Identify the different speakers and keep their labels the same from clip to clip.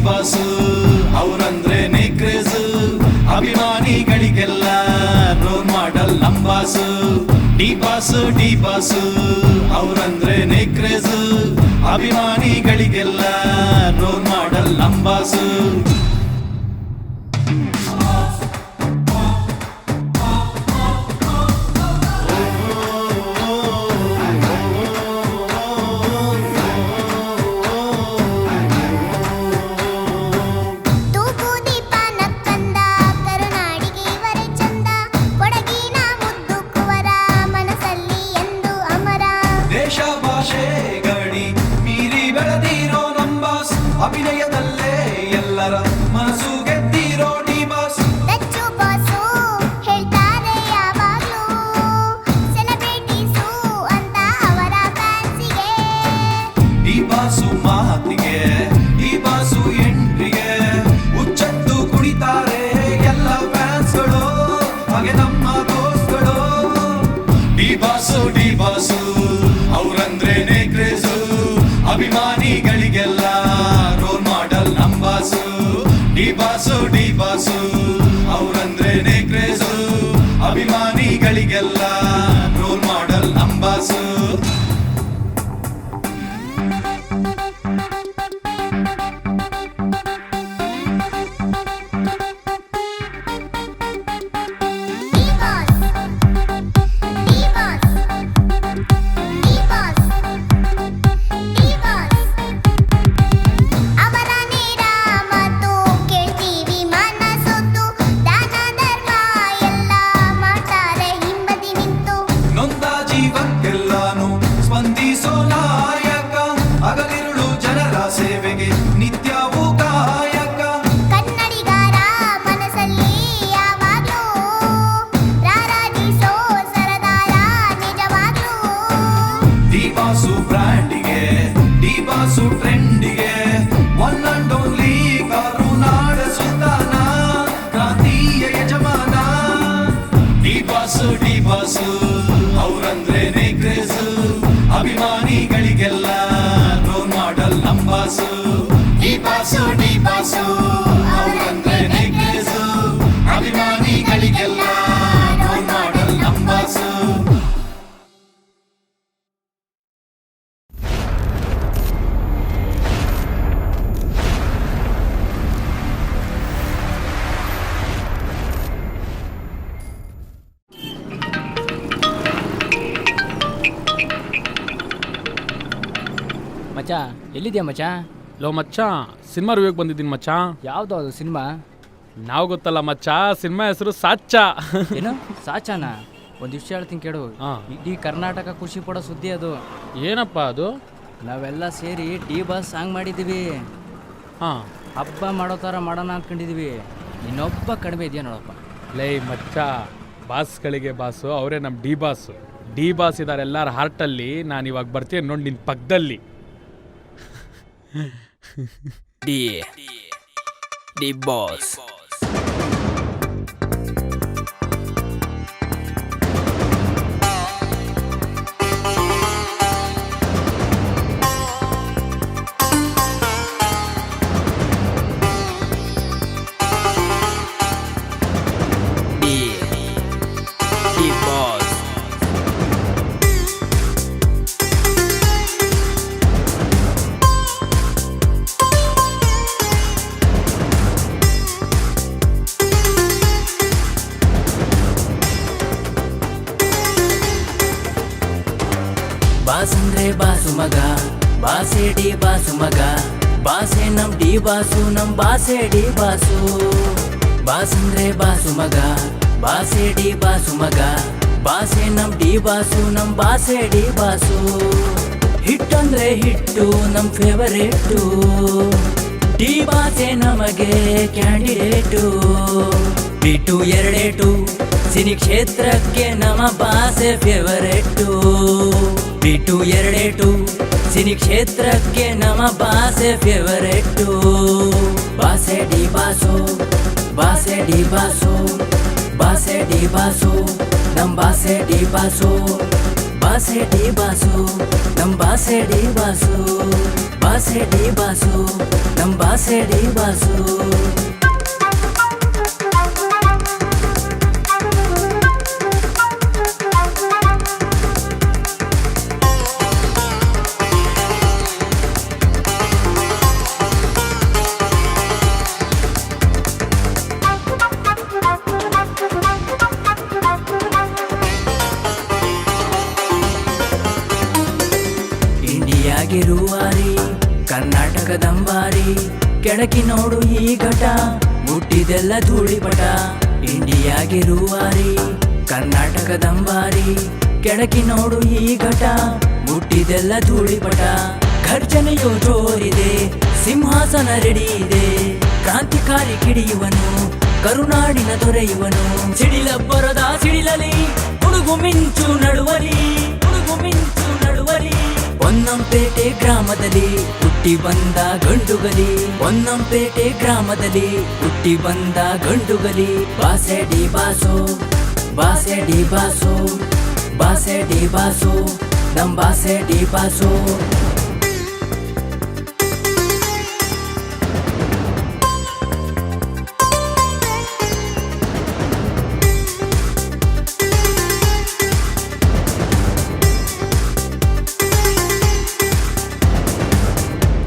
Speaker 1: Boss ಅವ್ರಂದ್ರೇನೆ craze ಅಭಿಮಾನಿಗಳಿಗೆಲ್ಲ role model ನಮ್ ಬಾಸು ಡಿ ಬಾಸು ಅವ್ರಂದ್ರೇನೆ ಕ್ರೇಜ್ ಅಭಿಮಾನಿಗಳಿಗೆಲ್ಲ ರೋಲ್ ಮಾಡಲ್ ನಮ್ ಬಾಸು ಅಭಿನಯದಲ್ಲೇ ಎಲ್ಲರ ಮನಸ್ಸು ಗೆದ್ದಿರೋ ಡಿ ಬಾಸ್
Speaker 2: ಹೇಳ್ತಾರೆ ಯಾವಾಗ್ಲೂ ಸೆಲೆಬ್ರಿಟೀಸು ಅಂತ ಅವರ ಫ್ಯಾನ್ಸಿಗೆ
Speaker 1: ಡಿ ಬಾಸು ಮಾತಿಗೆ ಡಿ ಬಾಸು ಎಂಟ್ರಿಗೆ ಹುಚ್ಚತ್ತು ಕುಡಿತಾರೆ ಎಲ್ಲ ಫ್ಯಾನ್ಸ್ಗಳು ಹಾಗೆ ನಮ್ಮ ದೋಸ್ತ್ಗಳು ಡಿ ಬಾಸು ಅವ್ರಂದ್ರೇನೆ ಕ್ರೇಜು ಅಭಿಮಾನಿಗಳಿಗೆಲ್ಲ ರೋಲ್ ಮಾಡಲ್ ನಮ್ ಬಾಸು ಡಿ ಬಾಸು ಅವ್ರಂದ್ರೇನೆ ಕ್ರೇಜು ಅಭಿಮಾನಿಗಳಿಗೆಲ್ಲ ರೋಲ್ ಮಾಡಲ್ ನಮ್ ಬಾಸು ಸ್ಪಂದಿಸೋ ನಾಯಕ ಹಗಲಿರುಳು ಜನರ ಸೇವೆಗೆ ನಿತ್ಯವೂ ಕಾಯಕ
Speaker 2: ಕನ್ನಡಿಗರ ಮನಸ್ಸಲ್ಲಿ ಯಾವಾಗ್ಲೂ ರಾರಾಜಿಸೋ ಸರದಾರ ನಿಜವಾಗ್ಲೂ
Speaker 1: ಡಿ ಬಾಸು ಬ್ರ್ಯಾಂಡಿಗೆ ಡಿ ಬಾಸು ಟ್ರೆಂಡಿಗೆ ಒನ್ ಅಂಡ್ ಓನ್ಲಿ ಕರುನಾಡ ಸುಲ್ತಾನ ಕ್ರಾಂತಿಯ ಯಜಮಾನ ಡಿ ಬಾಸು ಅವ್ರಂದ್ರೇನೆ ಕ್ರೇಜು ಅಭಿಮಾನಿಗಳಿಗೆಲ್ಲ ರೋಲ್ ಮಾಡಲ್ ನಮ್ ಬಾಸು ಡಿ ಬಾಸು ಅವ್ರಂದ್ರೇನೆ ಕ್ರೇಜು ಅಭಿಮಾನಿಗಳಿಗೆಲ್ಲ ರೋಲ್ ಮಾಡಲ್ ನಮ್ ಬಾಸು
Speaker 3: ಮಚ್ಚ ಎಲ್ಲಿದ್ಯಾ ಮಚ್ಚ?
Speaker 4: ಲೋ ಮಚ್ಚ, ಸಿನಿಮಾ ರಿವ್ಯೂಗೆ ಬಂದಿದ್ದೀನಿ ಮಚ್ಚ.
Speaker 3: ಯಾವ್ದು ಅದು ಸಿನಿಮಾ?
Speaker 4: ನಾವು ಗೊತ್ತಲ್ಲ ಮಚ್ಚ, ಸಿನಿಮಾ ಹೆಸರು ಸಾಚ.
Speaker 3: ಏನು ಸಾಚಾನ? ಒಂದು ವಿಷಯ ಹೇಳ್ತೀನಿ ಕೇಳು. ಇಡೀ ಕರ್ನಾಟಕ ಖುಷಿ ಪಡೋ ಸುದ್ದಿ ಅದು.
Speaker 4: ಏನಪ್ಪ ಅದು?
Speaker 3: ನಾವೆಲ್ಲ ಸೇರಿ ಡಿ ಬಾಸ್ ಸಾಂಗ್ ಮಾಡಿದ್ದೀವಿ. ಹಬ್ಬ ಮಾಡೋ ಥರ ಮಾಡೋಣ ಅಂದ್ಕೊಂಡಿದ್ದೀವಿ. ಇನ್ನೊಬ್ಬ ಕಡಿಮೆ ಇದೆಯಾ ನೋಡಪ್ಪ.
Speaker 4: ಲೈ ಮಚ್ಚ, ಬಾಸ್ಗಳಿಗೆ ಬಾಸು ಅವರೇ ನಮ್ಮ ಡಿ ಬಾಸು. ಡಿ ಬಾಸ್ ಇದ್ದಾರೆ ಎಲ್ಲರ ಹಾರ್ಟಲ್ಲಿ. ನಾನು ಇವಾಗ ಬರ್ತೀನಿ ನೋಡಿ ನಿನ್ನ ಪಕ್ಕದಲ್ಲಿ.
Speaker 5: D boss. ಬಾಸಂದ್ರೆ ಬಾಸು ಮಗ, ಬಾಸೆ ಡಿ ಬಾಸು ಮಗ, ಬಾಸೆ ನಮ್ ಡಿ ಬಾಸು, ನಮ್ ಬಾಸೆ ಡಿ ಬಾಸು. ಬಾಸಂದ್ರೆ ಬಾಸು ಮಗ, ಬಾಸೆ ಡಿ ಬಾಸು ಮಗ, ಬಾಸೆ ನಮ್ ಡಿ ಬಾಸು, ನಮ್ ಬಾಸೆ ಡಿ ಬಾಸು. ಹಿಟ್ಟಂದ್ರೆ ಹಿಟ್ಟು ನಮ್ ಫೇವರೇಟು, ಡಿ ಬಾಸೆ ನಮಗೆ ಕ್ಯಾಂಡಿಡೇಟು. ಬಿಟ್ಟು ಎರಡೇಟು ಸಿನಿ ಕ್ಷೇತ್ರಕ್ಕೆ ನಮ್ಮ ಬಾಸೆ ಫೇವರೇಟು. ಬಿಟ್ಟು ಎರಡೇಟು ಸಿನಿ ಕ್ಷೇತ್ರಕ್ಕೆ ನಮ್ಮ ಬಾಸೆ ಫೇವರೇಟು. ಬಾಸೆ ಡಿ ಬಾಸು, ಬಾಸೆ ಡಿ ಬಾಸು, ಬಾಸೆ ಡಿ ಬಾಸು, ನಮ್ ಬಾಸೆ ಡಿ ಬಾಸು. ಬಾಸೆ ಡಿ ಬಾಸು ನಮ್ ಬಾಸೆ ಡಿ ಬಾಸು ಬಾಸೆ ಡಿ ಬಾಸು ನಮ್ ಬಾಸೆ ಡಿ ಬಾಸು ಇಂಡಿಯಾಗೆ ರೂವಾರಿ ಕರ್ನಾಟಕದಂಬಾರಿ ಕೆಳಕಿ ನೋಡು ಈ ಘಟ ಮುಟ್ಟಿದೆಲ್ಲ ಧೂಳಿಪಟ ಇಂಡಿಯಾಗೆ ರೂವಾರಿ ಕರ್ನಾಟಕದಂಬಾರಿ ಕೆಳಕಿ ನೋಡು ಈ ಘಟ ಮುಟ್ಟಿದೆಲ್ಲ ಧೂಳಿಪಟ ಘರ್ಜನೆಯು ಜೋರಿದೆ ಸಿಂಹಾಸನ ರೆಡಿ ಇದೆ ಕ್ರಾಂತಿಕಾರಿ ಕಿಡಿಯುವನು ಕರುನಾಡಿನ ದೊರೆಯುವನು ಸಿಡಿಲಬ್ಬರದ ಸಿಡಿಲಲಿ ಹುಡುಗು ಮಿಂಚು ನಡುವಲಿ ಹುಡುಗು ಮಿಂಚು ನಡುವಲಿ ಒನ್ನಂಪೇಟೆ ಗ್ರಾಮದಲ್ಲಿ ಹುಟ್ಟಿ ಬಂದ ಗಂಡುಗಲಿ ಒನ್ನಂಪೇಟೆ ಗ್ರಾಮದಲ್ಲಿ ಹುಟ್ಟಿ ಬಂದ ಗಂಡುಗಲಿ ಬಾಸೆ ಡಿ ಬಾಸು ಬಾಸೆ ಡಿ ಬಾಸು ಬಾಸೆ ಡಿ ಬಾಸು ನಮ್ ಬಾಸೆ ಡಿ ಬಾಸು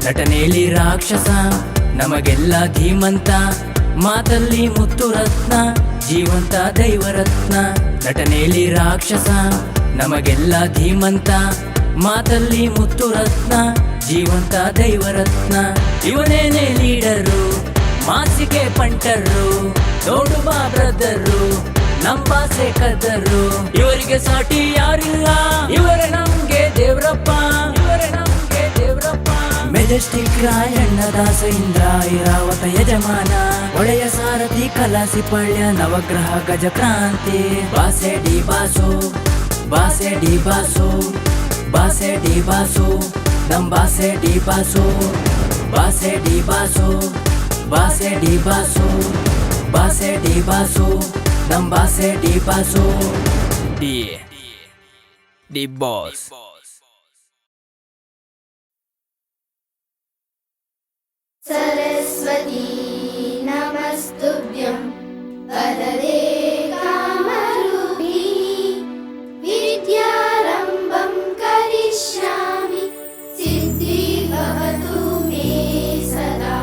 Speaker 5: ನಟನೆಯಲ್ಲಿ ರಾಕ್ಷಸ ನಮಗೆಲ್ಲ ಧೀಮಂತ ಮಾತಲ್ಲಿ ಮುತ್ತು ರತ್ನ ಜೀವಂತ ದೈವರತ್ನ ನಟನೆಯಲ್ಲಿ ರಾಕ್ಷಸ ನಮಗೆಲ್ಲ ಧೀಮಂತ ಮಾತಲ್ಲಿ ಮುತ್ತು ರತ್ನ ಜೀವಂತ ದೈವರತ್ನ ಇವನೇನೇ ಲೀಡರು ಮಾಸಿಗೆ ಪಂಟರು ನೋಡುವ ಬ್ರದರು ನಂಬಾಸೆ ಕದರು ಇವರಿಗೆ ಸಾಟಿ ಯಾರಿಲ್ಲ ಇವರೇ ನಮ್ಗೆ ದೇವ್ರಪ್ಪ ಇವರೇ ನಮ್ಗೆ ದೇವ್ರಪ್ಪ ಮೆಜೆಸ್ಟಿಕ್ ರಾಯಣ್ಣದಾಸ ಇಂದ್ರ ಐರಾವತ ಯಜಮಾನ ಒಳೆಯ ಸಾರಥಿ ಕಲಾಸಿ ಪಳ್ಯ ನವಗ್ರಹ ಗಜ ಕ್ರಾಂತಿ ಬಾಸೆ ಡಿ ಬಾಸು ಬಾಸೆ ಡಿ ಬಾಸು ಬಾಸೆ ಡಿ ಬಾಸು ನಮ್ ಬಾಸೆ ಡಿ ಬಾಸು ಬಾಸೆ ಡಿ ಬಾಸು ಬಾಸೆ ಡಿ ಬಾಸು ಬಾಸೆ ಡಿ ಬಾಸು ನಮ್ ಬಾಸೆ D boss D D boss
Speaker 2: Saraswati नमस्तुभ्यं वरदे कामरूपिणी विद्यारम्भं करिष्यामि सिद्धि भवतु मे सदा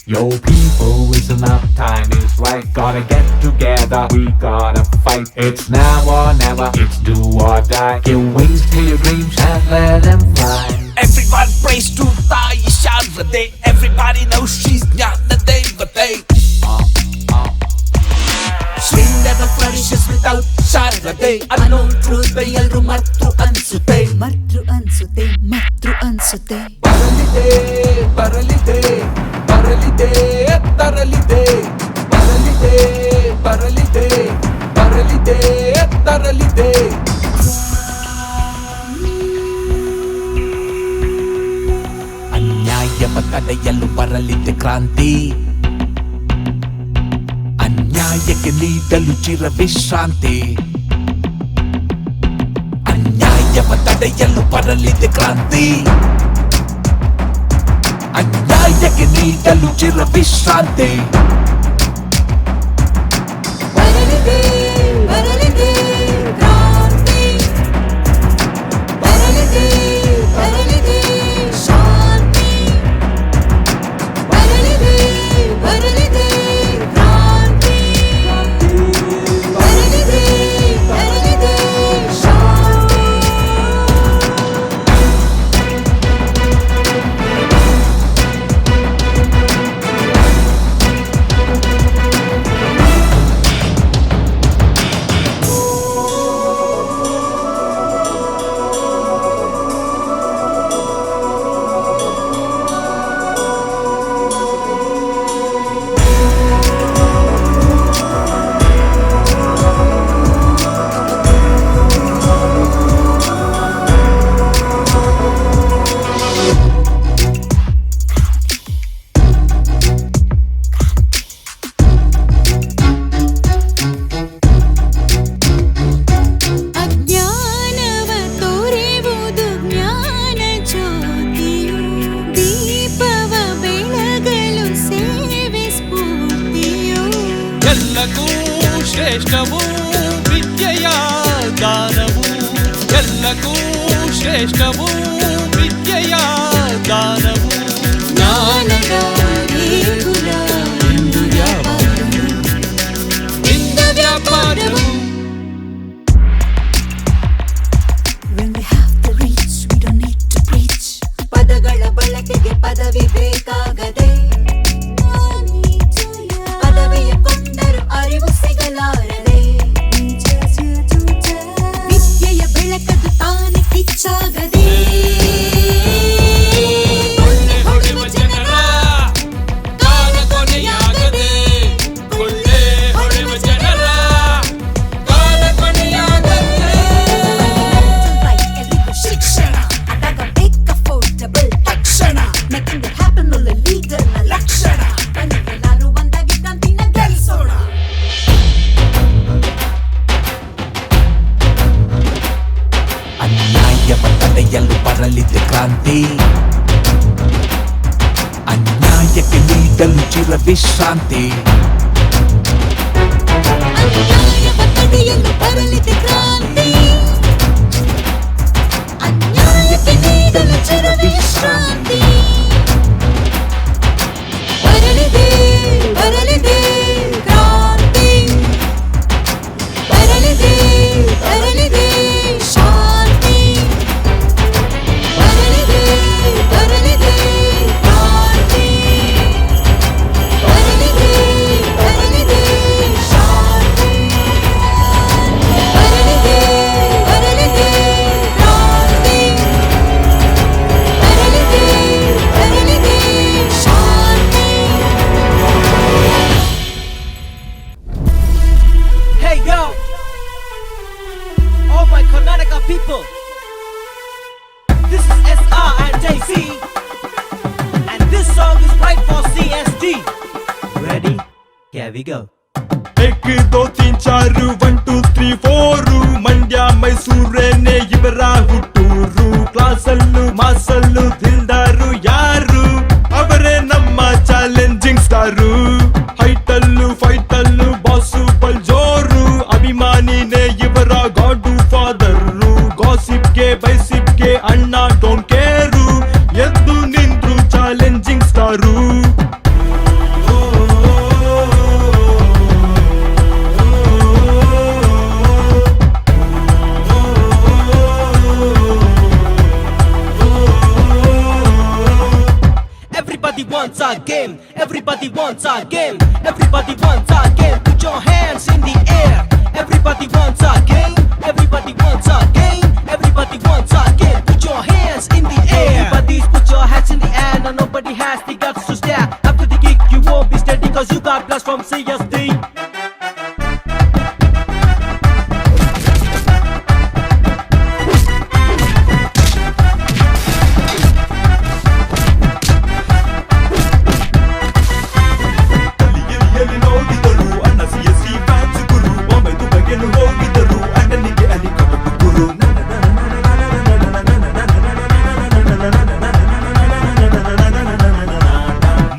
Speaker 6: Yo people, listen up, time is right. Gotta get together, we gotta fight. It's now or never, it's do or die. Give wings to your dreams and let them fly.
Speaker 1: Everyone prays to Tayi Sharvate. Everybody knows she's Jnana Devate. She never flourishes without Sharvate. Unknown truth by elru matru ansute.
Speaker 7: matru ansute
Speaker 1: Baralide, baralide, baralide, taralide. Baralide, baralide, baralide, taralide. ಅನ್ಯಾಯವ ತಡೆಯಲು ಬರಲಿದೆ ಕ್ರಾಂತಿ ಅನ್ಯಾಯಕ್ಕೆ ನೀಡಲು ಚಿರ ವಿಶ್ರಾಂತಿ ಅನ್ಯಾಯವ ತಡೆಯಲು ಬರಲಿದೆ ಕ್ರಾಂತಿ ಅನ್ಯಾಯಕ್ಕೆ ನೀಡಲು ಚಿರ ವಿಶ್ರಾಂತಿ
Speaker 7: ಬರಲಿದೆ ಬರಲಿದೆ ಕ್ರಾಂತಿ ಬರಲಿದೆ ಬರಲಿದೆ ಶಾಂತಿ ಬರಲಿದೆ ಬರಲಿದೆ ಕ್ರಾಂತಿ ಬರಲಿದೆ ಬರಲಿದೆ ಶಾಂತಿ
Speaker 8: ಶ್ರೇಷ್ಠವು ವಿದ್ಯೆಯ ದಾನವು ಎಲ್ಲಕ್ಕೂ ಶ್ರೇಷ್ಠವು ವಿದ್ಯೆಯ ದಾನವು
Speaker 7: ಜ್ಞಾನದ ದೇಗುಲ
Speaker 8: ಇಂದು ವ್ಯಾಪಾರವು
Speaker 7: When we have to reach, we don't need to preach. ಪದಗಳ ಬಳಕೆಗೆ ಪದವಿ ಬೇಕಾಗದೆ ಪದವಿಯ ಕೊಂಡರು ಅರಿವು ಸಿಗಲಾರದೆ ವಿದ್ಯೆಯ ಬೆಳಕದು ತಾನೆ ಕಿಚ್ಚಾಗದೆ
Speaker 8: ಕೊಳ್ಳೆ ಹೊಡೆವ ಜನರ ಕಾಲ ಕೊನೆಯಾಗದೆ ಕೊಳ್ಳೆ ಹೊಡೆವ ಜನರ ಕಾಲ ಕೊನೆಯಾಗದೆ
Speaker 7: ಶಿಕ್ಷಣ ಅದಾಗ ಬೇಕಾಫೋರ್ಡಬಲ್ ತಕ್ಷಣ ಮೇಕಿಂಗ್ ಇಟ್ ಹ್ಯಾಪನ್ ಒಳ್ಳ ಲೀಡರ್ನ ಲಕ್ಷಣ ಎಲ್ಲರೂ ಒಂದಾಗಿ ಕ್ರಾಂತಿನ ಗಳಿಸೋಣ
Speaker 1: ಅನ್ಯಾಯವ ತಡೆಯಲು ಬರಲಿದೆ ಕ್ರಾಂತಿ ಅನ್ಯಾಯಕ್ಕೆ ನೀಡಲು ಚಿರ ವಿಶ್ರಾಂತಿ
Speaker 7: ಅನ್ಯಾಯವ ತಡೆಯಲು ಬರಲಿದೆ ಕ್ರಾಂತಿ ಅನ್ಯಾಯಕ್ಕೆ ನೀಡಲು ಚಿರ ವಿಶ್ರಾಂತಿ ಬರಲಿದೆ ಬರಲಿದೆ ಕ್ರಾಂತಿ ಬರಲಿದೆ ಬರಲಿದೆ ಶಾಂತಿ ಬರಲಿದೆ ಬರಲಿದೆ ಕ್ರಾಂತಿ ಬರಲಿದೆ ಬರಲಿದೆ ಶಾಂತಿ ಬರಲಿದೆ ಬರಲಿದೆ ಕ್ರಾಂತಿ ಬರಲಿದೆ ಬರಲಿದೆ ಶಾಂತಿ
Speaker 9: Hey yo, all my Karnataka people, this is SR and JC, and this song is right for CSD. Ready? Here we go.
Speaker 8: 1 2 3 4 1 2 3 4 Mandya ಮೈಸೂರೇನೆ ಇವರ ಹುಟ್ಟೂರು ಕ್ಲಾಸಲ್ಲು ಮಾಸಲ್ಲು ದಿಲ್ದಾರು ಯಾರು ಅವರೇ ನಮ್ಮ ಚಾಲೆಂಜಿಂಗ್ ಸ್ಟಾರು ಹೈಟಲ್ಲು ಫೈಟಲ್ಲು ಬಾಸು ಬಲ್ ಜೋರು ಅಭಿಮಾನಿನೇ ಇವರ ಗಾಡು ಫಾದರು ಗಾಸಿಪ್ಗೆ ಬೈಸಿಪ್ಗೆ ಅಣ್ಣ ಡೋಂಟ್ ಕೇರು ಎದ್ದು ನಿಂತ್ರು challenging star
Speaker 9: Everybody wants our game. Everybody wants our game. Everybody wants our game. Put your hands in the air. Everybody wants our game. Everybody wants our game. Everybody wants our game. Put your hands in the air. Everybody's put your hands in the air. Now nobody has the guts to stare. After the kick, you won't be steady 'cause you got blast from CSD.
Speaker 8: ಎಲ್ಲಿ ನೋಡಿದರು ಅಣ್ಣ CSD fans ಗುರು ಬೊಂಬೆ ದುಬೈಗೆನು ಹೋಗಿದರು ಅಣ್ಣನಿಗೆ ಅಲ್ಲಿ ಕಬಡ್ಡಿ ಗುರು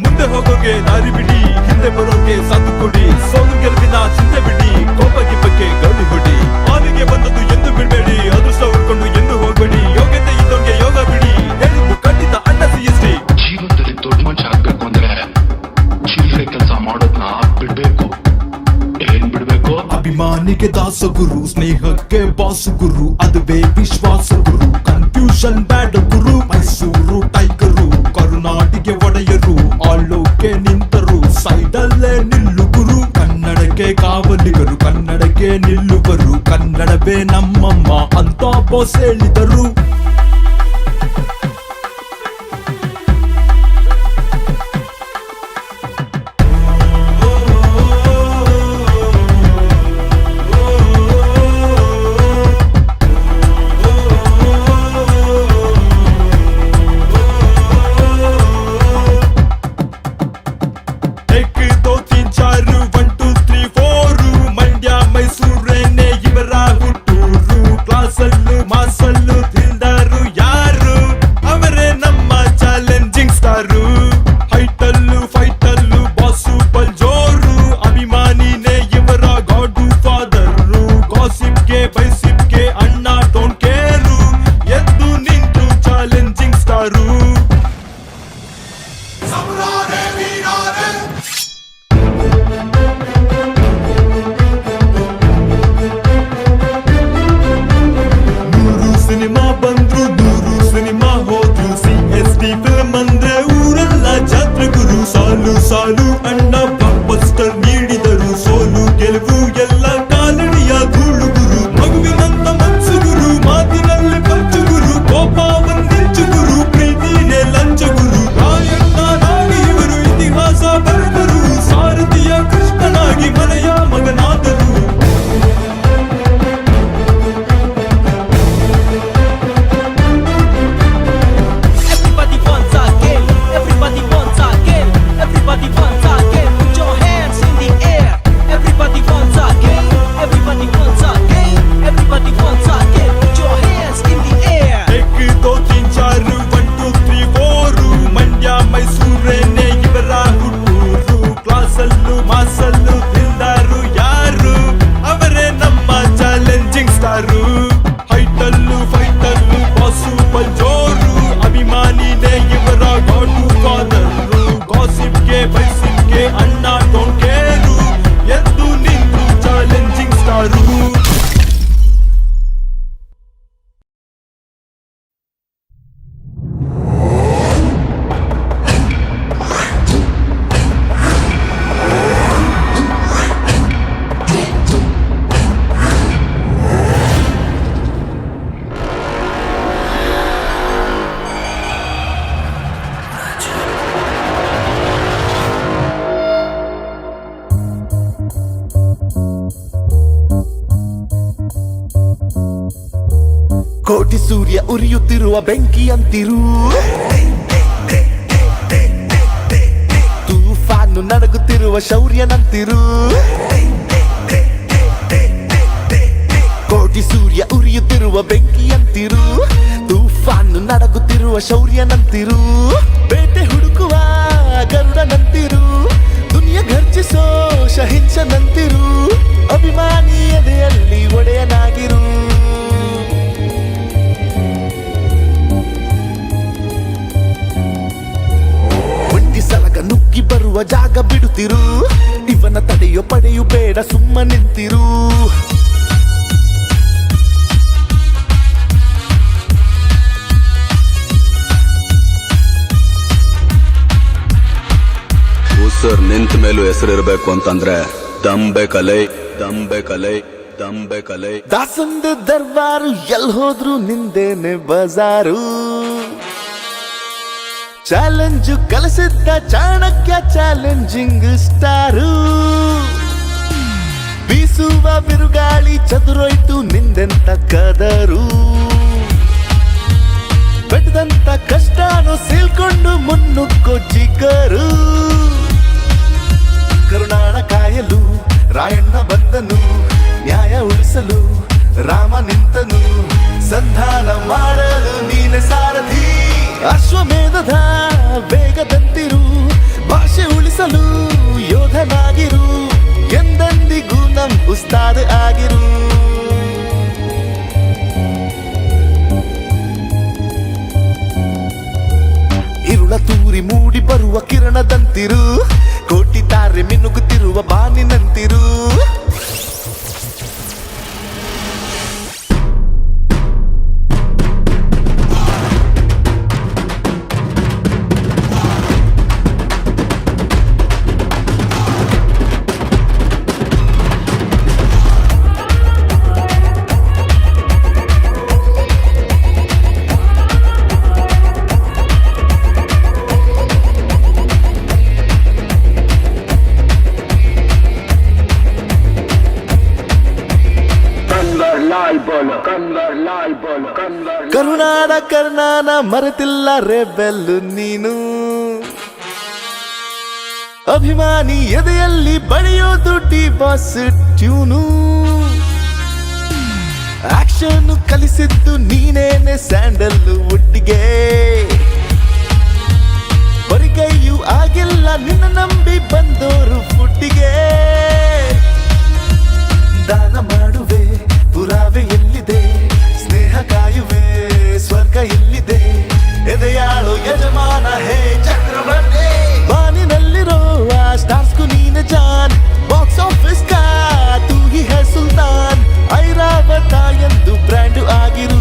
Speaker 8: ಮುಂದೆ ಹೋಗೋಕೆ ದಾರಿ ಬಿಡಿ ಹಿಂದೆ ಬರೋಕೆ ಸಾಥ್ ಕೊಡಿ ಸೋಲು ಗೆಲುವಿನ ಚಿಂತೆ ಬಿಡಿ ಕೋಪ ಗಿಪ್ಪಕ್ಕೆ ಗೌಡಿ ಹೊಡಿ ಆನೆಗೆ ಬಂದದ್ದು ಎಂದು ಬಿಡಬೇಡಿ ಅದೃಷ್ಟ ಹುಡ್ಕೊಂಡು ಎಂದು ಹೋಗ್ಬೇಡಿ ಯೋಗ್ಯತೆ ಇದ್ದೋರ್ಗೆ ಯೋಗ ಬಿಡಿ ಹೇಳಿದ್ದು ಖಂಡಿತ ಅಣ್ಣ CSD
Speaker 10: ಜೀವನದಲ್ಲಿ ದೊಡ್ಡ ಮನುಷ್ಯ ಆಗ್ಬೇಕು ಅಂದ್ರೆ ಚಿಲ್ಲರೆ ಕೆಲಸ ಮಾಡೋದ್ನ ಬಿಡ್ಬೇಕು ಏನ್ ಬಿಡ್ಬೇಕು
Speaker 8: ಅಭಿಮಾನಿಗೆ ದಾಸ ಗುರು ಸ್ನೇಹಕ್ಕೆ ಬಾಸು ಗುರು ಅದುವೇ ವಿಶ್ವಾಸ ಗುರು ಕನ್ಫ್ಯೂಷನ್ ಬ್ಯಾಡ ಗುರು ಮೈಸೂರು ಟೈಗರು ಕರುನಾಡಿಗೆ ಒಡೆಯರು ಆಳೋಕೆ ನಿಂತರು ಸೈಡಲ್ಲೇ ನಿಲ್ಲು ಗುರು ಕನ್ನಡಕ್ಕೆ ಕಾವಲಿಗರು ಕನ್ನಡಕ್ಕೆ ನಿಲ್ಲುವರು ಕನ್ನಡವೇ ನಮ್ಮಮ್ಮ ಅಂತ ಬಾಸ್ ಹೇಳಿದರು ಮಾಸಲ್ಲು ದಿಲ್ದಾರು ಸ್ಟಾರು. ನೂರು ಸಿನಿಮಾ ಬಂದ್ರು 100 ಸಿನಿಮಾ ಹೋದ್ರು, CST ಫಿಲ್ಮ್ ಅಂದ್ರೆ ಊರೆಲ್ಲ ಜಾತ್ರೆ ಗುರು. ಸಾಲು ಸಾಲು ಅಣ್ಣ ಬ್ಲಾಕ್ಬಸ್ಟರ್ ನೀಡಿದರು, ಸೋಲು ಗೆಲುವು ಎಲ್ಲ ಕಾಲಡಿಯ ಧೂಳು ಗುರು. ಮಗುವಿನಂತ ಮನ್ಸು ಗುರು, ಮಾತಿನಲ್ಲಿ ಪಂಚು ಗುರು, ಕೋಪ ಒಂದಿಂಚು ಗುರು, ಪ್ರೀತಿನೇ ಲಂಚ ಗುರು. ರಾಯಣ್ಣನಾಗಿ ಇವರು ಇತಿಹಾಸ ಬರೆದರು, ಸಾರಥಿಯ ಕೃಷ್ಣನಾಗಿ ಮನೆಯ ಮಗನಾದರು.
Speaker 9: Everybody wants a game. Everybody wants a game. Everybody wants a game. Put your hands in the air. Everybody wants a game. Everybody wants a game. Everybody wants a game. Put your hands in the air.
Speaker 8: 1 2 3 4 1 2 3 4 Mandya ಮೈಸೂರೇನೆ ಇವರ ಹುಟ್ಟೂರು. ಕ್ಲಾಸಲ್ಲು ಮಾಸಲ್ಲು ತಿಂದಾರು ಯಾರು, ಅವರೇ ನಮ್ಮ challenging star. ಹೈಟಲ್ಲು ಫೈಟಲ್ಲು boss ಪಂಜೋರು, ಅಭಿಮಾನಿನೇ ಇವರ ಗಾಡು father. ಗಾಸಿಪ್ಗೆ ಬೈಸಿಪ್ಗೆ ಅಣ್ಣ ಟೊಂಕೇರು, ಎದ್ದು ನಿಂತು challenging star. ಕೋಟಿ ಸೂರ್ಯ ಉರಿಯುತ್ತಿರುವ ಬೆಂಕಿಯಂತಿರು, ತೂಫಾನು ನಡಗುತ್ತಿರುವ ಶೌರ್ಯನಂತಿರು. ಕೋಟಿ ಸೂರ್ಯ ಉರಿಯುತ್ತಿರುವ ಬೆಂಕಿಯಂತಿರು, ತೂಫಾನು ನಡಗುತ್ತಿರುವ ಶೌರ್ಯನಂತಿರು. ಬೇಟೆ ಹುಡುಕುವ ಗರುಡನಂತಿರು, ದುನಿಯ ಘರ್ಜಿಸೋ ಶಹಿಂಸನಂತಿರು. ಅಭಿಮಾನಿ ಎದೆಯಲ್ಲಿ ಒಡೆಯನಾಗಿರು. ಸಲಗ ನುಗ್ಗಿ ಬರುವ ಜಾಗ ಬಿಡುತ್ತಿರು, ಇವನ ತಡೆಯೋ ಪಡೆಯು ಬೇಡ ಸುಮ್ಮ ನಿಂತಿರು.
Speaker 11: ಉಸಿರ್ ನಿಂತ ಮೇಲೂ ಹೆಸರಿರ್ಬೇಕು ಅಂತಂದ್ರೆ ದಂಬೆ ಕಲೆ ದಂಬೆ ಕಲೆ ದಂಬೆ ಕಲೆ.
Speaker 8: ದಾಸಂದ ದರ್ಬಾರು ಎಲ್ ಹೋದ್ರು ನಿಂದೇನೆ ಬಜಾರು. ಚಾಲೆಂಜು ಕಲಿಸಿದ್ದ ಚಾಣಕ್ಯ ಚಾಲೆಂಜಿಂಗ್ ಸ್ಟಾರು. ಬೀಸುವ ಬಿರುಗಾಳಿ ಚದುರೋಯ್ತು ನಿಂದೆಂತ ಕದರು. ಬೆಟ್ಟದಂತ ಕಷ್ಟನು ಸೀಲ್ಕೊಂಡು ಮುನ್ನುಗ್ಗೋ ಜಿಗರು. ಕರುಣಾಳ ಕಾಯಲು ರಾಯಣ್ಣ ಬಂದನು, ನ್ಯಾಯ ಉಳಿಸಲು ರಾಮ ನಿಂತನು. ಸಂಧಾನ ಮಾಡಲು ನೀನೆ ಸಾರಥಿ, ಅಶ್ವಮೇಧದ ವೇಗದಂತಿರು. ಭಾಷೆ ಉಳಿಸಲು ಯೋಧನಾಗಿರು, ಎಂದೆಂದಿಗೂ ನಮ್ ಉಸ್ತಾದ್ ಆಗಿರು. ಇರುಳ ತೂರಿ ಮೂಡಿ ಬರುವ ಕಿರಣದಂತಿರು, ಕೋಟಿ ತಾರೆ ಮಿನುಗುತ್ತಿರುವ ಬಾನಿನಂತಿರು. ಕರುನಾಡ ಕರ್ನಾನ ಮರೆತಿಲ್ಲ ರೆಬೆಲ್ಲು ನೀನು. ಅಭಿಮಾನಿ ಎದೆಯಲ್ಲಿ ಬಡಿಯೋದು ಡಿ ಬಾಸ್ ಟ್ಯೂನು. ಆಕ್ಷನ್ ಕಲಿಸಿದ್ದು ನೀನೇನೆ ಸ್ಯಾಂಡಲ್ ವುಡ್ಗೆ. ಬರಿಗೈಯೂ ಆಗಿಲ್ಲ ನಿನ್ನ ನಂಬಿ ಬಂದೋರು ಫುಡ್ಡಿಗೆ. ದಾನ ಮಾಡುವೆ ಪುರಾವೆ ಎಲ್ಲಿದೆ, ಸ್ನೇಹ ಕಾಯುವೆ ಸ್ವರ್ಗ ಎಲ್ಲಿದೆ. ಎದೆಯಾಳ
Speaker 12: ಯಜಮಾನ ಹೇ ಚಕ್ರವರ್ತಿ. ಬಾನಿನಲ್ಲಿರೋ ಸ್ಟಾರ್ಸ್ಗೂ ನೀನೆ ಜಾನ್, ಬಾಕ್ಸ್ ಆಫೀಸ್ ಕಾ ತೂ ಹಿ ಹೈ ಸುಲ್ತಾನ್. ಐರಾವತ ಎಂದು ಬ್ರ್ಯಾಂಡು ಆಗಿರು.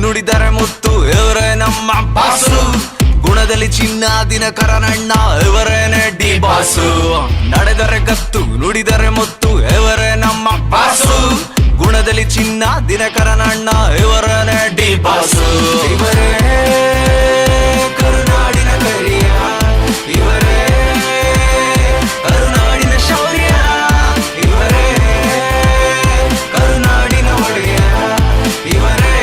Speaker 13: ನುಡಿದರೆ ಮುತ್ತು ಇವರೇ ನಮ್ಮ ಬಾಸು. ಗುಣದಲ್ಲಿ ಚಿನ್ನ ದಿನಕರನಣ್ಣ ಇವರೇನೆ ಡಿ ಬಾಸು. ನಡೆದರೆ ಗತ್ತು ನುಡಿದರೆ ಮುತ್ತು ಇವರೇ ನಮ್ಮ ಬಾಸು. ಗುಣದಲ್ಲಿ ಚಿನ್ನ ದಿನಕರನಣ್ಣ ಇವರೇನೆ ಡಿ ಬಾಸು. ಇವರೇ ಕರುನಾಡಿನ ಕರಿಯ, ಇವರೇ ಕರುನಾಡಿನ ಶೌರ್ಯ, ಇವರೇ ಕರುನಾಡಿನ ಒಡೆಯ, ಇವರೇ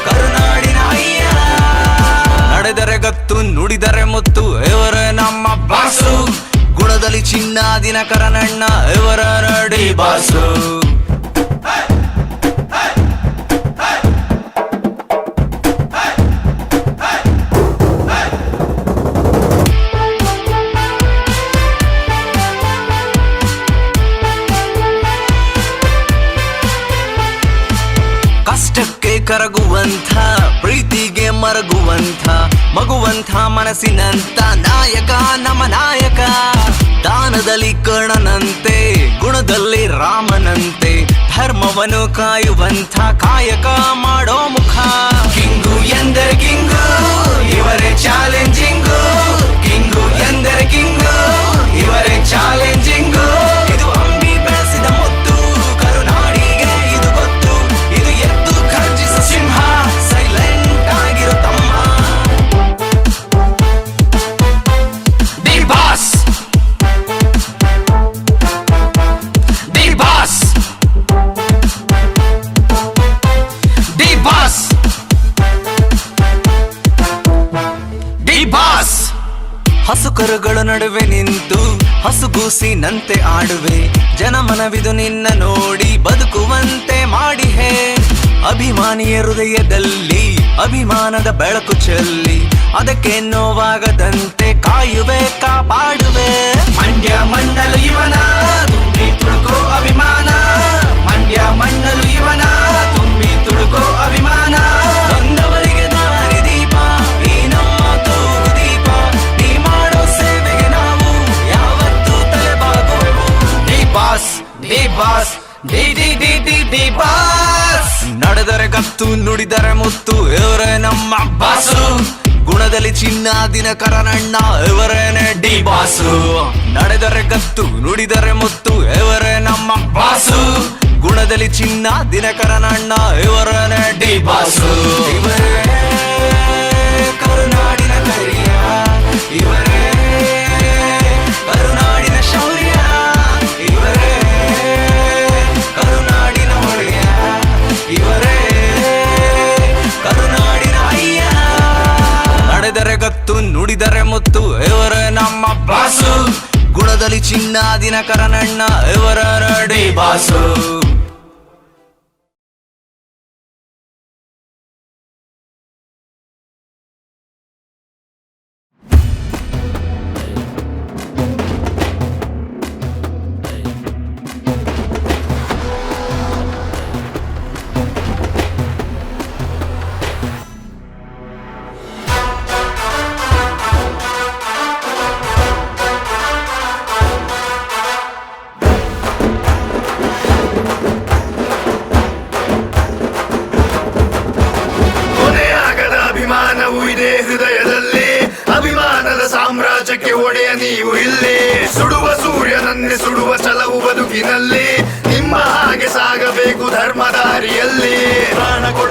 Speaker 13: ಕರುನಾಡಿನ ಅಯ್ಯ. ನಡೆದರೆ ಗತ್ತು ನುಡಿದರೆ ಮುತ್ತು ಇವರೇ ನಮ್ಮ ಬಾಸು. ಗುಣದಲ್ಲಿ ಚಿನ್ನ ದಿನಕರನಣ್ಣ ಇವರ ಡಿ ಬಾಸು. ಕಷ್ಟಕ್ಕೆ ಕರಗುವಂಥ, ಪ್ರೀತಿಗೆ ಮರಗುವಂಥ, ಮಗುವಂಥ ಮನಸ್ಸಿನಂತ ನಾಯಕ ನಮ್ಮ ನಾಯಕ. ದಾನದಲ್ಲಿ ಕರ್ಣನಂತೆ, ಗುಣದಲ್ಲಿ ರಾಮನಂತೆ, ಧರ್ಮವನ್ನು ಕಾಯುವಂಥ ಕಾಯಕ ಮಾಡೋ ಮುಖ. ಕಿಂಗು ಎಂದರೆ ಕಿಂಗು ಇವರೇ ಚಾಲೆಂಜಿಂಗು. ಕಿಂಗು ಎಂದರೆ ಕಿಂಗು ಇವರೇ ಚಾಲೆಂಜಿಂಗು. ಇದು ಅಂಬಿ ಬೆಳೆಸಿದ ಮುತ್ತು, ಕರುನಾಡಿಗೆ ಇದು ಗೊತ್ತು. ಇದು ಎದ್ದು ಖರ್ಜಿಸ ಸಿಂಹ, ಸೈಲೆಂಟ್ ಆಗಿರೋ ತಮ್ಮ. D boss, D boss, D boss, D boss. ಹಸುಕರುಗಳ ನಡುವೆ ನಿಂತು ಹಸುಗೂಸಿನಂತೆ ಆಡುವೆ. ಜನಮನವಿದು ನಿನ್ನ ನೋಡಿ ಬದುಕುವಂತೆ ಮಾಡಿಹೆ. ಅಭಿಮಾನಿಯ ಹೃದಯದಲ್ಲಿ ಅಭಿಮಾನದ ಬೆಳಕು ಚೆಲ್ಲಿ, ಅದಕ್ಕೆ ನೋವಾಗದಂತೆ ಕಾಯುವೆ ಕಾಪಾಡುವೆ. ಮಂಡ್ಯ ಮಣ್ಣಲು ಇವನ ತುಂಬಿ ತುಳುಕೋ ಅಭಿಮಾನ. ಮಂಡ್ಯ ಮಣ್ಣಲು ಇವನ ತುಂಬಿ ತುಳುಕೋ ಅಭಿಮಾನ. ಬಂದವರಿಗೆ ದಾರಿ ದೀಪ ಈ ನಮ್ಮ ತೂಗು ದೀಪ. ನೀ ಮಾಡೋ ಸೇವೆಗೆ ನಾವು ಯಾವತ್ತೂ ತಲೆ ಬಾಗುವೆವು. D boss, D boss, D D D D D boss. ನಡೆದರೆ ಗತ್ತು ನುಡಿದರೆ ಮುತ್ತು ಇವರೇ ನಮ್ಮ ಬಾಸು. ಗುಣದಲ್ಲಿ ಚಿನ್ನ ದಿನಕರನಣ್ಣ ಇವರೇನೆ ಡಿ ಬಾಸು. ನಡೆದರೆ ಗತ್ತು ನುಡಿದರೆ ಮುತ್ತು ಇವರೇ ನಮ್ಮ ಬಾಸು. ಗುಣದಲ್ಲಿ ಚಿನ್ನ ದಿನಕರನಣ್ಣ ಇವರೇನೆ ಡಿ ಬಾಸು. ಇವರೇ ಕರುನಾಡಿನ ಕರಿಯ, ಇವರೇ ಕರುನಾಡಿನ ಶೌರ್ಯ, ಇವರೇ ಕರುನಾಡಿನ ಒಡೆಯ, ಇವರೇ ಕರುನಾಡಿನ ಅಯ್ಯ. ನಡೆದರೆ ಗತ್ತು ನುಡಿದರೆ ಮುತ್ತು ಇವರೇ ನಮ್ಮ ಬಾಸು. ಗುಣದಲ್ಲಿ ಚಿನ್ನ ದಿನಕರನಣ್ಣ ಇವರ ಡಿ ಬಾಸು.
Speaker 14: ಹೃದಯದಲ್ಲಿ ಅಭಿಮಾನದ ಸಾಮ್ರಾಜ್ಯಕ್ಕೆ ಒಡೆಯ ನೀವು ಇಲ್ಲಿ. ಸುಡುವ ಸೂರ್ಯನನ್ನೇ ಸುಡುವ ಛಲವು ಬದುಕಿನಲ್ಲಿ. ನಿಮ್ಮ ಹಾಗೆ ಸಾಗಬೇಕು ಧರ್ಮದಾರಿಯಲ್ಲಿ. ಪ್ರಾಣ ಕೊಡ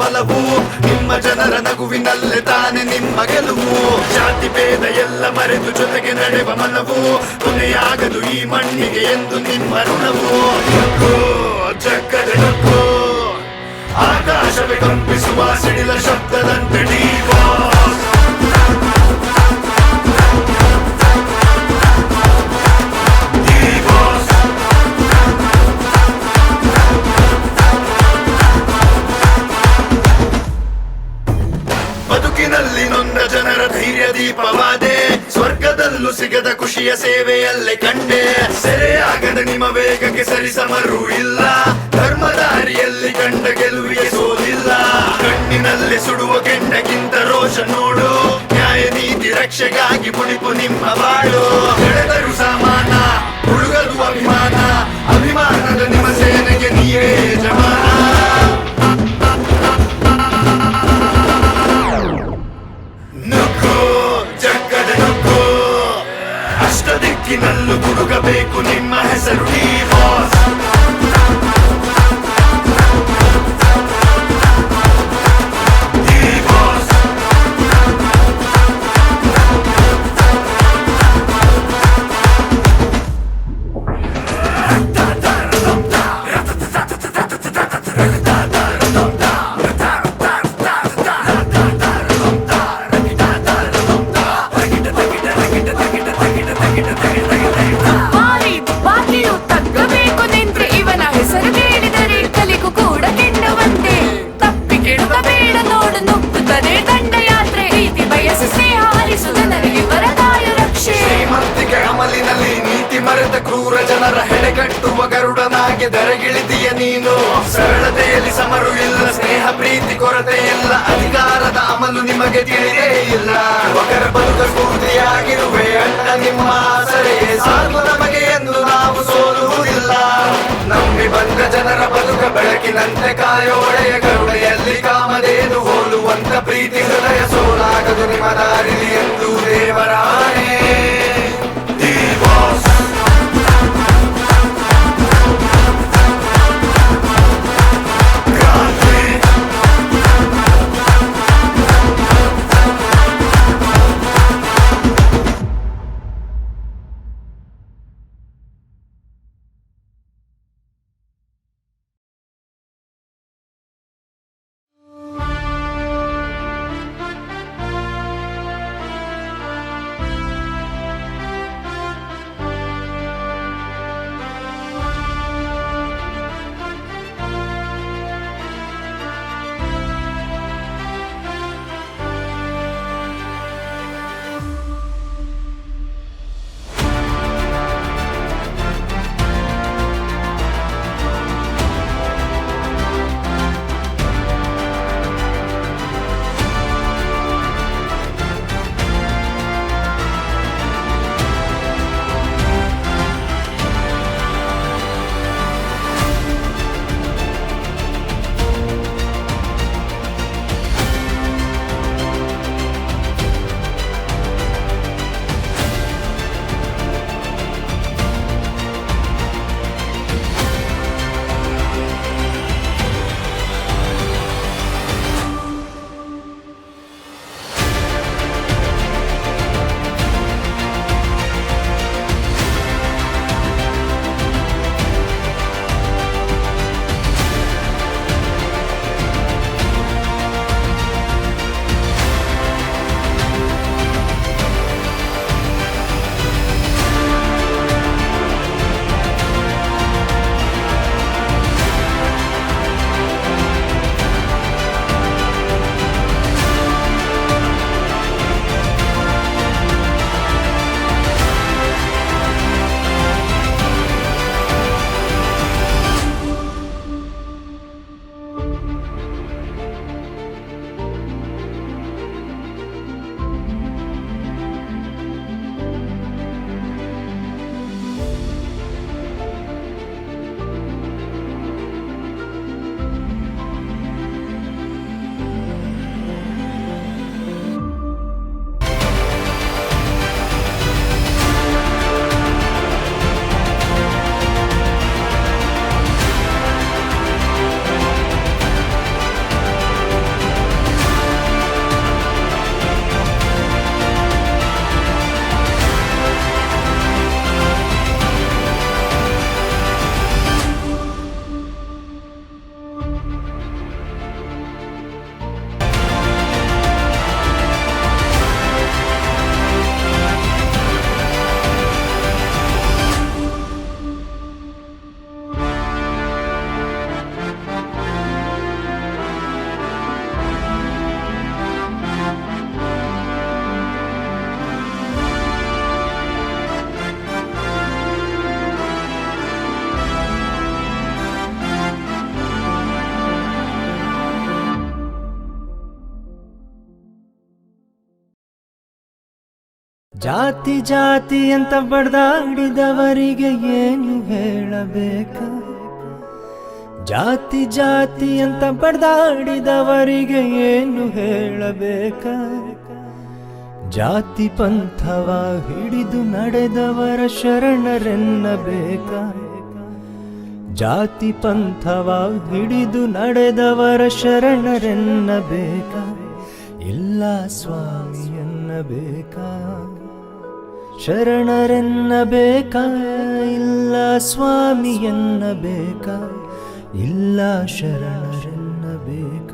Speaker 14: ಬಲವು ನಿಮ್ಮ ಜನರ ನಗುವಿನಲ್ಲೇ ತಾನೆ ನಿಮ್ಮ ಗೆಲುವು ಜಾತಿ ಭೇದ ಎಲ್ಲ ಮರೆತು ಜೊತೆಗೆ ನಡೆವ ಮನವು ಕೊನೆಯಾಗದು ಈ ಮಣ್ಣಿಗೆ ಎಂದು ನಿಮ್ಮ ಋಣವು ನುಗ್ಗು ಜಗ್ಗದ ನುಗ್ಗು ಆಕಾಶವೇ ಕಂಪಿಸುವ ಸಿಡಿಲ ಶಬ್ದದಂತೆ ಡಿ-ಬಾಸ್ ಬದುಕಿನಲ್ಲಿ ನೊಂದ ಜನರ ಧೈರ್ಯ ದೀಪವಾದೆ ಸ್ವರ್ಗದಲ್ಲೂ ಸಿಗದ ಖುಷಿಯ ಸೇವೆಯಲ್ಲೇ ಕಂಡೆ ಸೆರೆಯಾಗದ ನಿಮ್ಮ ವೇಗಕ್ಕೆ ಸರಿಸಮರು ಇಲ್ಲ ಧರ್ಮದಾರಿಯಲ್ಲಿ ಕಂಡ ಗೆಲುವಿಗೆ ಸೋಲಿಲ್ಲ ಕಣ್ಣಿನಲ್ಲಿ ಸುಡುವ ಕೆಂಡಕ್ಕಿಂತ ರೋಷ ನೋಡು ನ್ಯಾಯ ನೀತಿ ರಕ್ಷೆಗಾಗಿ ಮುಡಿಪು ನಿಮ್ಮ ಬಾಳು ಬೆಳೆದರು ಸಮಾನ ಹುಡುಗದು ಅಭಿಮಾನ ಅಭಿಮಾನದ ನಿಮ್ಮ ಸೇನೆಗೆ ನೀವೇ ಜಮಾನ ದಿಕ್ಕಿನಲ್ಲೂ ಗುಡುಗಬೇಕು ನಿಮ್ಮ ಹೆಸರು ಡಿ-ಬಾಸ್ ಕ್ರೂರ ಜನರ ಹೆಡೆಗಟ್ಟುವ ಗರುಡನಾಗಿ ದರೆಗಿಳಿದೀಯ ನೀನು ಸರಳತೆಯಲ್ಲಿ ಸಮರು ಇಲ್ಲ ಸ್ನೇಹ ಪ್ರೀತಿ ಕೊರತೆ ಇಲ್ಲ ಅಧಿಕಾರದ ಅಮಲು ನಿಮಗೆ ತಿಳಿದೇ ಇಲ್ಲ ಯುವಕರ ಬದುಕ ಸ್ಫೂರ್ತಿಯಾಗಿರುವೆ ಅಣ್ಣ ನಿಮ್ಮ ಆಸರೆ ಸಾಕು ನಮಗೆ ಎಂದು ನಾವು ಸೋಲುವುದಿಲ್ಲ ನಂಬಿ ಬಂದ ಜನರ ಬದುಕ ಬೆಳಕಿನಂತೆ ಕಾಯೋ ಒಳೆಯ ಕರುಣೆಯಲ್ಲಿ ಕಾಮಧೇನು ಹೋಲುವಂತ ಪ್ರೀತಿ ಹೃದಯ ಸೋಲಾಗದು ನಿಮ್ಮ ದಾರಿಲಿ ಎಂದು ದೇವರ ಆಣೆ ಡಿ-ಬಾಸ್
Speaker 9: ಜಾತಿ ಜಾತಿ ಅಂತ ಬಡ್ದಾಡಿದವರಿಗೆ ಏನು ಹೇಳಬೇಕ? ಜಾತಿ ಜಾತಿ ಅಂತ ಬಡ್ದಾಡಿದವರಿಗೆ ಏನು ಹೇಳಬೇಕ? ಜಾತಿ ಪಂಥವ ಹಿಡಿದು ನಡೆದವರ ಶರಣರೆನ್ನಬೇಕ? ಜಾತಿ ಪಂಥವ ಹಿಡಿದು ನಡೆದವರ ಶರಣರೆನ್ನಬೇಕ? ಇಲ್ಲ ಸ್ವಾಮಿ ಎನ್ನಬೇಕ? ಶರಣರೆನ್ನಬೇಕ? ಇಲ್ಲ ಸ್ವಾಮಿ ಎನ್ನಬೇಕ? ಇಲ್ಲ ಶರಣರೆನ್ನಬೇಕ?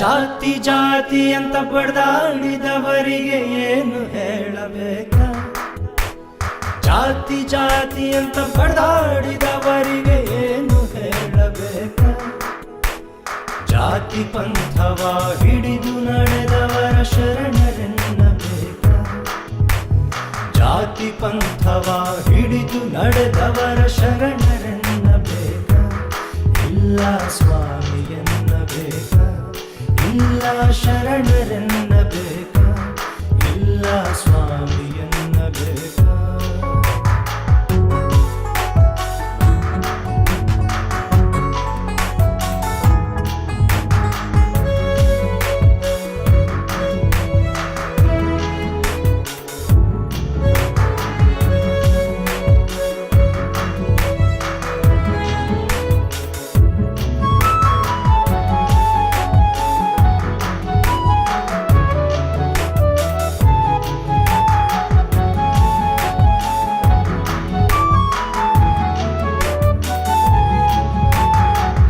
Speaker 9: ಜಾತಿ ಜಾತಿ ಅಂತ ಬಡ್ದಾಡಿದವರಿಗೆ ಏನು ಹೇಳಬೇಕ? ಜಾತಿ ಜಾತಿ ಅಂತ ಬಡ್ದಾಡಿದವರಿಗೆ ಏನು ಹೇಳಬೇಕ? ಜಾತಿ ಪಂಥವ ಹಿಡಿದು ನಡೆದವರ ಶರಣರೆನ್ನಬೇಕ? ಜಾತಿ ಪಂಥವ ಹಿಡಿದು ನಡೆದವರ ಶರಣರೆನ್ನಬೇಕ? ಇಲ್ಲ ಸ್ವಾಮಿ ಎನ್ನಬೇಕ? ಇಲ್ಲ ಶರಣರೆನ್ನಬೇಕ? ಇಲ್ಲ ಸ್ವಾಮಿ ಎನ್ನಬೇಕ?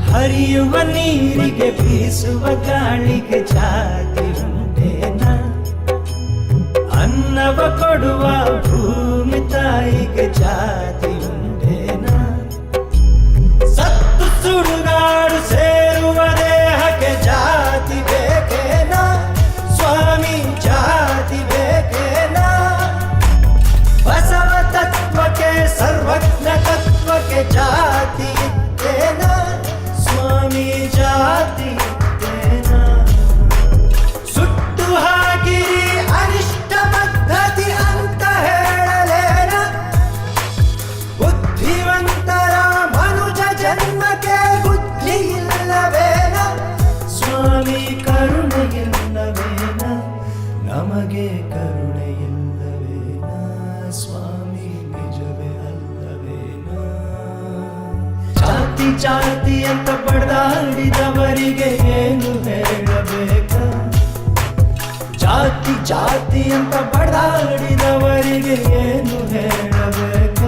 Speaker 9: ಹರಿಯುವ ನೀರಿಗೆ ಬೀಸುವ ಗಾಳಿಗೆ ಜಾತಿ ಉಂಟೇನ? ಅನ್ನವ ಕೊಡುವ ಭೂಮಿ ತಾಯಿಗೆ ಜಾತಿ ಉಂಟೇನ? ಸತ್ತು ಸುಡುಗಾಡು ಸೇರುವ ದೇಹಕ್ಕೆ ಜಾತಿ ಬೇಕೇನ? ಸ್ವಾಮಿ ಜಾತಿ ಬೇಕೇನ? ಬಸವ ತತ್ವಕ್ಕೆ ಸರ್ವಜ್ಞ ತತ್ವಕ್ಕೆ ಜಾತಿ ಇತ್ತೇನ? ಸ್ವಾಮಿ ಜಾತಿ ಇತ್ತೇನ? ಸುಟ್ಟು ಹಾಕಿರಿ ಅನಿಷ್ಟ ಪದ್ಧತಿ ಅಂತ ಹೇಳಲೇನ? ಬುದ್ಧಿವಂತರ ಮನುಜ ಜನ್ಮಕ್ಕೆ ಬುದ್ಧಿ ಇಲ್ಲವೇನ? ಸ್ವಾಮಿ ಕರುಣೆ ಇಲ್ಲವೇನ? ನಮಗೆ ಕರುಣೆ ಇಲ್ಲವೇನ? ಸ್ವಾಮಿ ನಿಜವೇ ಅಲ್ಲವೇನ? ಜಾತಿ ಜಾತಿ ಅಂತ ಬಡ್ದಾಡಿದವರಿಗೆ ಏನು ಹೇಳಬೇಕ? ಜಾತಿ ಜಾತಿ ಅಂತ ಬಡ್ದಾಡಿದವರಿಗೆ ಏನು ಹೇಳಬೇಕ?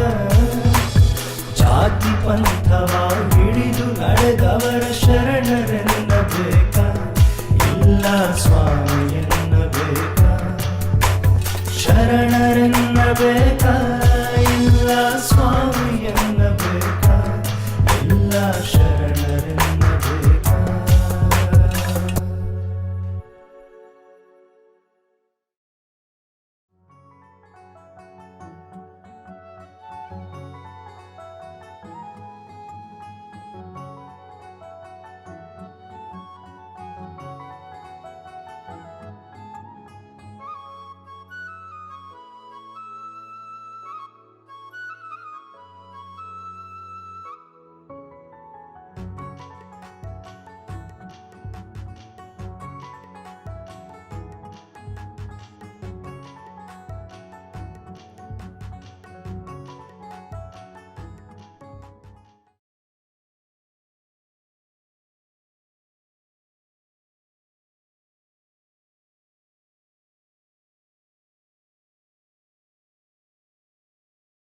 Speaker 9: ಜಾತಿ ಪಂಥವ ಹಿಡಿದು ನಡೆದವರ ಶರಣರೆನ್ನಬೇಕ? ಇಲ್ಲ ಸ್ವಾಮಿ ಎನ್ನಬೇಕ? ಶರಣರೆನ್ನಬೇಕ?